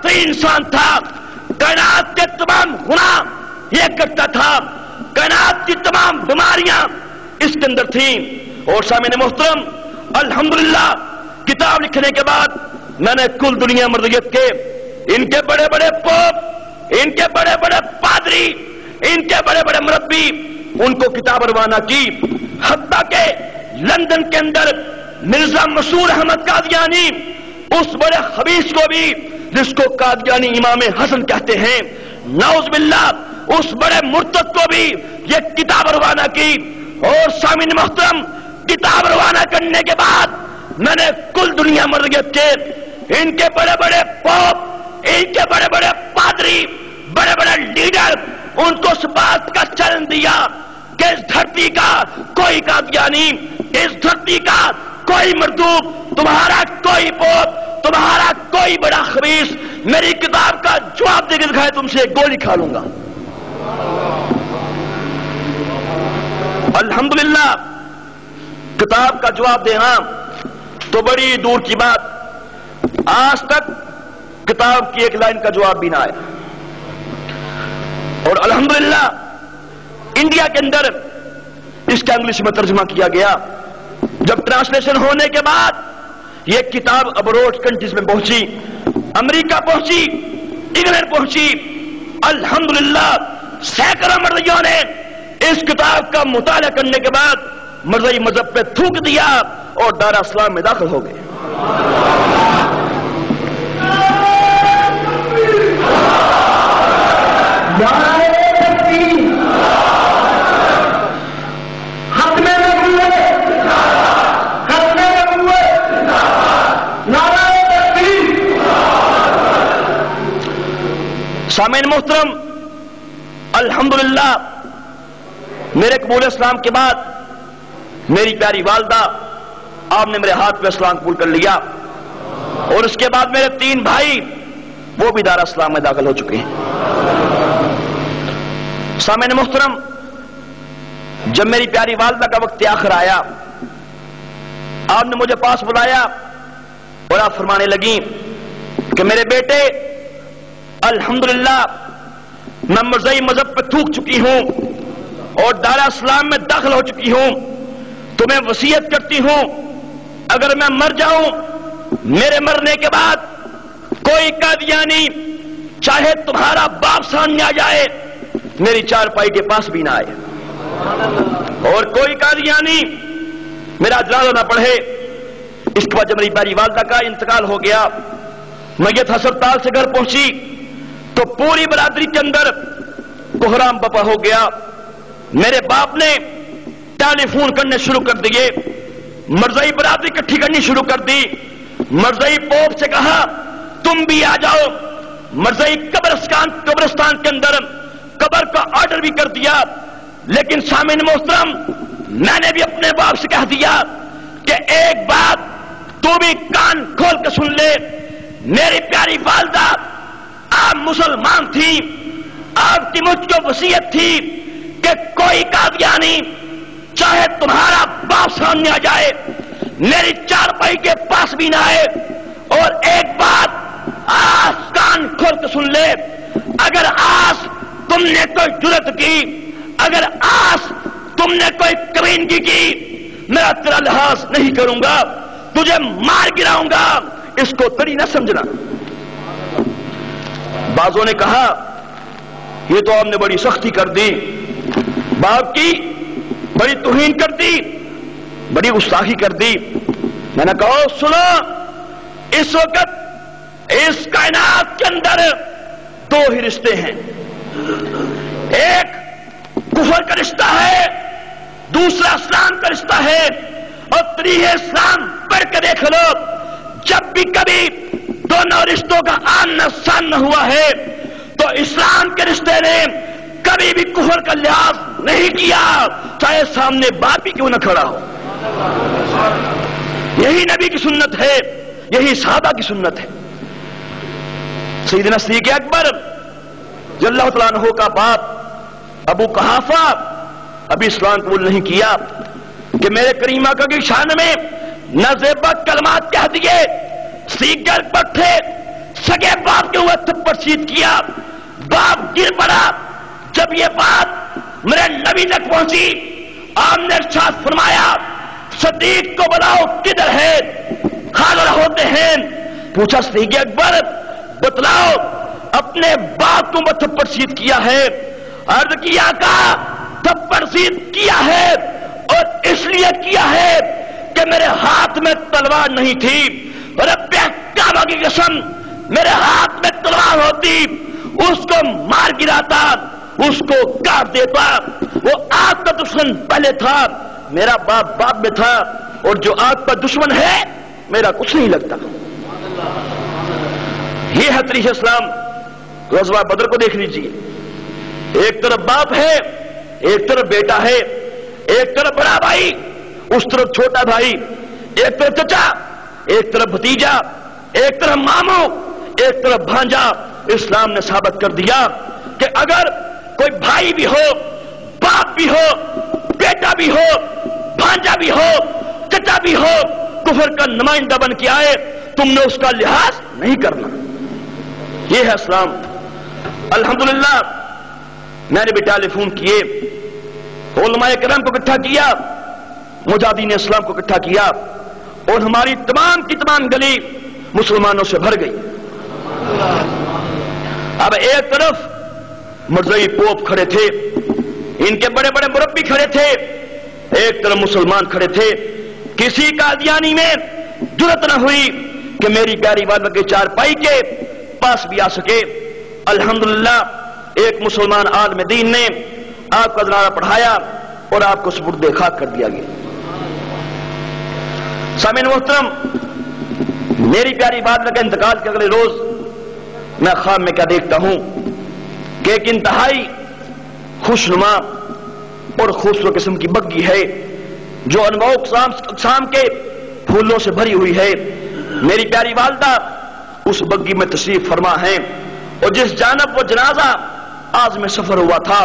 بدترین انسان تھا، کائنات کے تمام گناہ یہ کرتا تھا، کائنات کی تمام بیماریاں اس کے اندر تھیں۔ اور سامعین محترم، الحمدللہ کتاب لکھنے کے بعد میں نے کل دنیا مرضیت کے ان کے بڑے بڑے پوپ، ان کے بڑے بڑے پادری، ان کے بڑے بڑے مربی، ان کو کتاب روانہ کی، حتیٰ کہ لندن کے اندر مرزا مسعود احمد قادیانی، اس بڑے خبیث کو بھی جس کو قادیانی امام حسن کہتے ہیں، نعوذ باللہ، اس بڑے مرتد کو بھی یہ کتاب روانہ کی۔ اور سامعین محترم، کتاب روانہ کرنے کے بعد میں نے کل دنیا مرضیت کے ان کے بڑے بڑے پوپ، ان کے بڑے بڑے پادری، بڑے بڑے لیڈر، ان کو اس بات کا چیلنج دیا کہ اس دھرتی کا کوئی قادیانی، اس دھرتی کا کوئی مردود، تمہارا کوئی پوپ، تمہارا کوئی بڑا خبیث میری کتاب کا جواب دے کے دکھائے، تم سے گولی کھا لوں گا۔ الحمدللہ کتاب کا جواب دینا تو بڑی دور کی بات، آج تک کتاب کی ایک لائن کا جواب بھی نہ آیا۔ اور الحمدللہ انڈیا کے اندر اس کا انگلش میں ترجمہ کیا گیا۔ جب ٹرانسلیشن ہونے کے بعد یہ کتاب ابروڈ کنٹریز میں پہنچی، امریکہ پہنچی، انگلینڈ پہنچی، الحمدللہ سینکڑوں مرضیوں نے اس کتاب کا مطالعہ کرنے کے بعد مرزائی مذہب پہ تھوک دیا اور دار اسلام میں داخل ہو گئے۔ سامعین محترم، الحمدللہ میرے قبول اسلام کے بعد میری پیاری والدہ، آپ نے میرے ہاتھ پہ اسلام قبول کر لیا، اور اس کے بعد میرے 3 بھائی وہ بھی دار اسلام میں داخل ہو چکے ہیں۔ سامعین محترم، جب میری پیاری والدہ کا وقت آخر آیا، آپ نے مجھے پاس بلایا اور آپ فرمانے لگیں کہ میرے بیٹے، الحمدللہ میں مرزائی مذہب پہ تھوک چکی ہوں اور دار اسلام میں داخل ہو چکی ہوں، تمہیں وصیت کرتی ہوں اگر میں مر جاؤں، میرے مرنے کے بعد کوئی قادیانی چاہے تمہارا باپ سامنے آ جائے میری چارپائی کے پاس بھی نہ آئے، اور کوئی قادیانی میرا جنازہ نہ پڑھے۔ اس کے بعد جب میری پیاری والدہ کا انتقال ہو گیا، میت ہسپتال سے گھر پہنچی تو پوری برادری کے اندر کوہرام بپا ہو گیا۔ میرے باپ نے ٹیلی فون کرنے شروع کر دیے، مرزائی برادری اکٹھی کرنی شروع کر دی، مرزائی پوپ سے کہا تم بھی آ جاؤ، مرزائی قبرستان کے اندر قبر کا آرڈر بھی کر دیا۔ لیکن سامعین محترم، میں نے بھی اپنے باپ سے کہہ دیا کہ ایک بات تو بھی کان کھول کے سن لے، میری پیاری والدہ آپ مسلمان تھی، آپ کی مجھ کو وصیت تھی کہ کوئی قادیانی چاہے تمہارا باپ سامنے آ جائے میری چارپائی کے پاس بھی نہ آئے۔ اور ایک بات آج کان کھول کے سن لے، اگر آج تم نے کوئی جرت کی، اگر آج تم نے کوئی کمینگی کی، میں تیرا لحاظ نہیں کروں گا، تجھے مار گراؤں گا، اس کو تری نہ سمجھنا۔ بعضوں نے کہا یہ تو آپ نے بڑی سختی کر دی، باپ کی بڑی توہین کر دی، بڑی گستاخی کر دی۔ میں نے کہا سنو، اس وقت اس کائنات کے اندر 2 ہی رشتے ہیں، ایک کفر کا رشتہ ہے، دوسرا اسلام کا رشتہ ہے، اور 3 اسلام پڑھ کے دیکھ لو، جب بھی کبھی دونوں رشتوں کا آمنا سامنا ہوا ہے تو اسلام کے رشتے نے کبھی بھی کفر کا لحاظ نہیں کیا، چاہے سامنے باپ ہی کیوں نہ کھڑا ہو۔ یہی نبی کی سنت ہے، یہی صحابہ کی سنت ہے۔ سیدنا صدیق اکبر رضی اللہ تعالیٰ عنہ کا باپ ابو قحافہ ابھی اسلام قبول نہیں کیا کہ میرے کریم آقا کی شان میں نازیبہ کلمات کہہ دیے، سیگر پٹھے सगे बाप के हुए थप्पड़ सीध किया, बाप गिर पड़ा। जब ये बात मेरे नबी तक पहुंची, आपने इरशाद फरमाया सदीक को बुलाओ, किधर है? हाजिर होते हैं। पूछा सिद्दीक़ अकबर बतलाओ अपने बाप को थप्पड़ सीध किया है? अर्ज किया कहा थप्पड़ सीध किया है और इसलिए किया है कि मेरे हाथ में तलवार नहीं थी। रब्बे काबा की कसम, मेरे हाथ में तलवार होती उसको मार गिराता, उसको काट देता। वो आग का दुश्मन पहले था, मेरा बाप बाप में था, और जो आग का दुश्मन है मेरा कुछ नहीं लगता। ये है तरीक़ इस्लाम। ग़ज़वा बदर को देख लीजिए, एक तरफ बाप है, एक तरफ बेटा है, एक तरफ बड़ा भाई, उस तरफ छोटा भाई, एक तरफ चचा, एक तरफ भतीजा, एक तरफ मामू, एक तरफ भांजा। इस्लाम ने साबित कर दिया कि अगर कोई भाई भी हो, बाप भी हो, बेटा भी हो, भांजा भी हो, चचा भी हो, कुफर का नुमाइंदा बन के आए, तुमने उसका लिहाज नहीं करना। यह है इस्लाम। अल्हम्दुलिल्लाह मैंने भी टेलीफोन किए, उलमाए किराम को इकट्ठा किया, मुजाहिदीन इस्लाम को इकट्ठा किया, और हमारी तमाम की तमाम गली मुसलमानों से भर गई। अब एक तरफ मर्ज़ई पोप खड़े थे, इनके बड़े बड़े मुरब्बी खड़े थे, एक तरफ मुसलमान खड़े थे। किसी कादियानी में जुर्रत न हुई कि मेरी प्यारी वाला के चारपाई के पास भी आ सके। अल्हम्दुलिल्लाह एक मुसलमान आलिम दीन ने आपका जनाजा पढ़ाया और आपको सुपुर्द खाक कर दिया गया। सामीन मोहतरम, मेरी प्यारी वालिदा के इंतकाल के अगले रोज मैं ख्वाब में क्या देखता हूं कि एक इंतहाई खुशनुमा और खूबसूरत किस्म की बग्गी है जो अनवाउ अक़साम के फूलों से भरी हुई है। मेरी प्यारी वालिदा उस बग्गी में तशरीफ फरमा है, और जिस जानब वो जनाजा आज में सफर हुआ था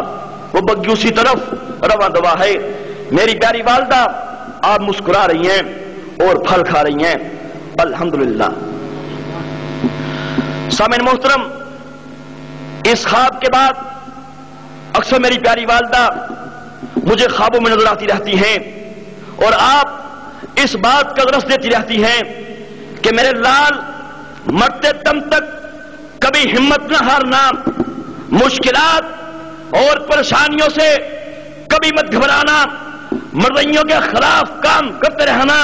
वो बग्गी उसी तरफ रवा दवा है। मेरी प्यारी वालिदा आप मुस्कुरा रही हैं और फल खा रही हैं, अल्हम्दुलिल्लाह। सामीन मोहतरम, इस ख्वाब के बाद अक्सर मेरी प्यारी वालिदा मुझे ख्वाबों में नजर आती रहती हैं, और आप इस बात का दरस देती रहती हैं कि मेरे लाल मरते दम तक कभी हिम्मत न हारना, मुश्किलात और परेशानियों से कभी मत घबराना, मर्ज़ियों के खिलाफ काम करते रहना,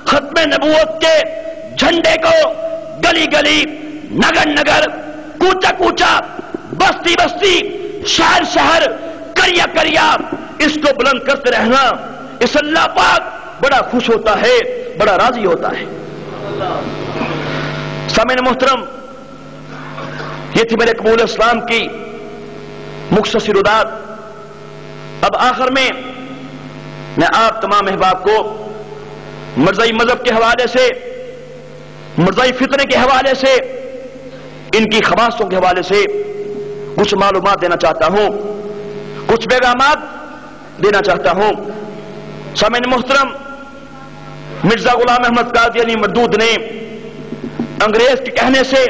खत्मे नबूवत के झंडे को गली गली, नगर नगर, कूचा कूचा, बस्ती बस्ती, शहर शहर, करिया करिया इसको बुलंद करते रहना। इस अल्लाह पाक बड़ा खुश होता है, बड़ा राजी होता है। सामीन मोहतरम, ये थी मेरे कबूल इस्लाम की मुख्तसर उदात। अब आखिर में मैं आप तमाम अहबाब को मर्ज़ई मजहब के हवाले से, मर्ज़ई फितने के हवाले से, इनकी खबासों के हवाले से कुछ मालूमात देना चाहता हूं, कुछ पैगामात देना चाहता हूं। सामीन मोहतरम, मिर्जा गुलाम अहमद कादियानी मरदूद ने अंग्रेज के कहने से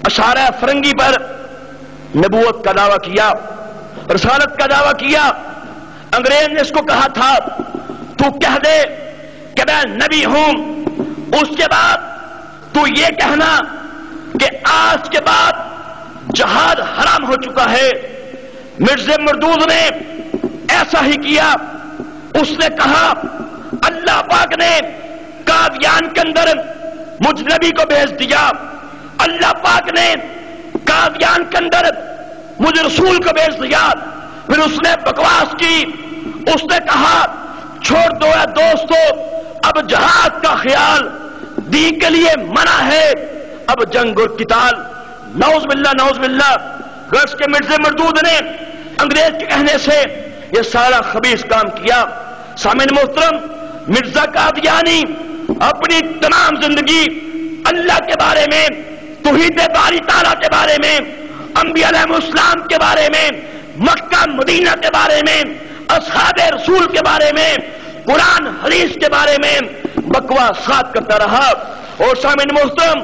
अशारा फरंगी पर नबूवत का दावा किया, रसालत का दावा किया। अंग्रेज ने इसको कहा था तू कह दे कि मैं नबी हूं, उसके बाद तू ये कहना कि आज के बाद जहाद हराम हो चुका है। मिर्ज़ा मरदूद ने ऐसा ही किया। उसने कहा अल्लाह पाक ने कादियान के अंदर मुझ नबी को भेज दिया, अल्लाह पाक ने कादियान के अंदर मुझ रसूल को भेज दिया। फिर उसने बकवास की, उसने कहा छोड़ दो या दोस्तों, अब जहाद का ख्याल दीन के लिए मना है, अब जंग और किताल। नौज बिल्लाह। गश के मिर्ज़ा मरदूद ने अंग्रेज के कहने से यह सारा खबीस काम किया। सामीन मोहतरम, मिर्जा कादियानी अपनी तमाम जिंदगी अल्लाह के बारे में, तौहीद बारी ताला के बारे में, अंबिया अलैहिमुस्सलाम के बारे में, मक्का मदीना के बारे में, असहाबे रसूल के बारे में, कुरान हदीस के बारे में बकवास करता रहा। और सामीन मोहतरम,